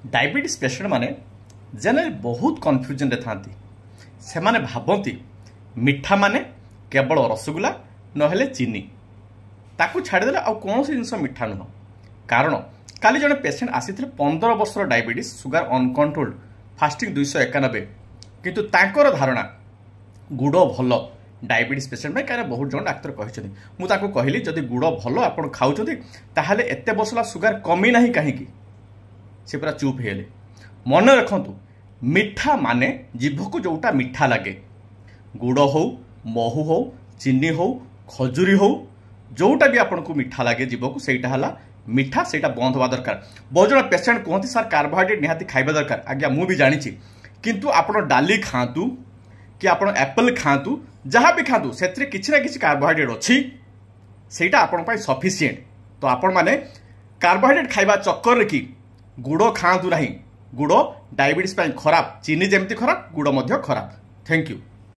Diabetes patient माने generally बहुत confusion रे थांती से माने भाबंती मिठा माने केवल रसगुल्ला नहेले चीनी ताकू छाड़देले आ कौन जिनस मिठा नुह कारण काली जने पेसेंट आसी 15 वर्षर डायबिटीज सुगर अनकंट्रोल्ड फास्टिंग 291 किंतु तांकर धारणा गुड़ भल डायबिटीज पेसेंट में कहीं बहुत जन डाक्तर कहते मुझे कहली जदि गुड़ भल आप खाऊँ ताहले एते बसला सुगर कमी ना कहीं से पूरा चुप हेले मन रखु मिठा माने जीभ को जोटा मिठा लगे गुड़ हो महू हो चीनी हो खजुरी हो जोटा भी आपन को मिठा लगे जीभ को सहीटा है मिठा सेटा बंद हवा दरकार बहुत जन पेसेंट कहते सर कार्बोहाइड्रेट निहाती खाइबा दरकार आज्ञा मु भी जानी किंतु आपण डाली खातु कि आपण एप्पल खातु जहाँ भी खातु से किसी ना किसी कार्बोहाइड्रेट अच्छी सेटा आपण सफिसीएंट तो आपण माने कार्बोहाइड्रेट खाइबा चक्कर कि गुड़ खातु नहीं गुड़ डायबिटीज खराब चीनी जमती खराब गुड़ खराब। Thank you.